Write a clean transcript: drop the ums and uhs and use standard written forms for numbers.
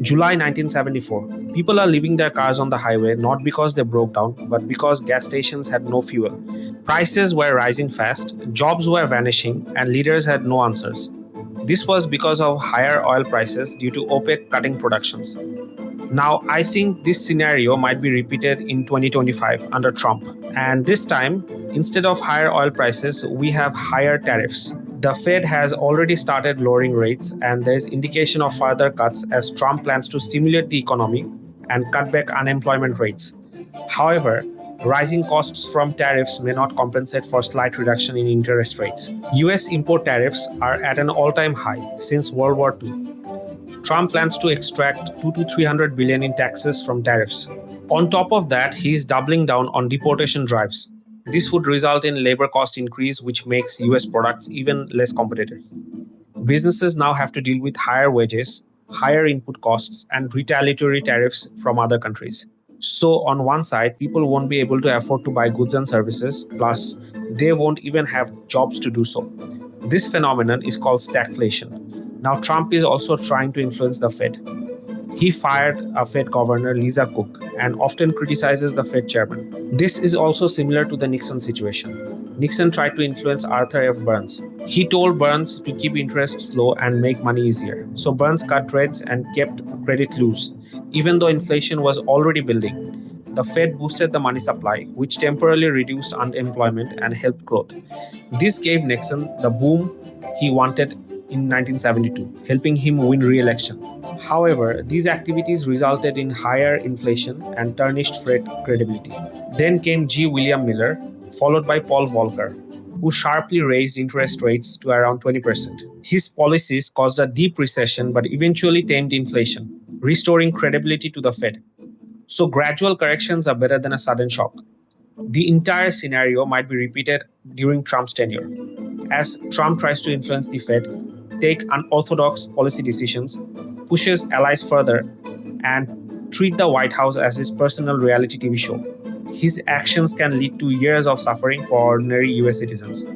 July 1974. People are leaving their cars on the highway not because they broke down, but because gas stations had no fuel. Prices were rising fast, jobs were vanishing, and leaders had no answers. This was because of higher oil prices due to OPEC cutting productions. Now, I think this scenario might be repeated in 2025 under Trump. And this time, instead of higher oil prices, we have higher tariffs. The Fed has already started lowering rates, and there is indication of further cuts as Trump plans to stimulate the economy and cut back unemployment rates. However, rising costs from tariffs may not compensate for slight reduction in interest rates. US import tariffs are at an all-time high since World War II. Trump plans to extract 2 to 300 billion in taxes from tariffs. On top of that, he is doubling down on deportation drives. This would result in labor cost increase, which makes US products even less competitive. Businesses now have to deal with higher wages, higher input costs, and retaliatory tariffs from other countries. So, on one side, people won't be able to afford to buy goods and services, plus, they won't even have jobs to do so. This phenomenon is called stagflation. Now, Trump is also trying to influence the Fed. He fired a Fed governor, Lisa Cook, and often criticizes the Fed chairman. This is also similar to the Nixon situation. Nixon tried to influence Arthur F. Burns. He told Burns to keep interest low and make money easier. So Burns cut rates and kept credit loose. Even though inflation was already building, the Fed boosted the money supply, which temporarily reduced unemployment and helped growth. This gave Nixon the boom he wanted in 1972, helping him win re-election. However, these activities resulted in higher inflation and tarnished Fed credibility. Then came G. William Miller, followed by Paul Volcker, who sharply raised interest rates to around 20%. His policies caused a deep recession but eventually tamed inflation, restoring credibility to the Fed. So gradual corrections are better than a sudden shock. The entire scenario might be repeated during Trump's tenure, as Trump tries to influence the Fed, take unorthodox policy decisions, pushes allies further, and treat the White House as his personal reality TV show. His actions can lead to years of suffering for ordinary US citizens.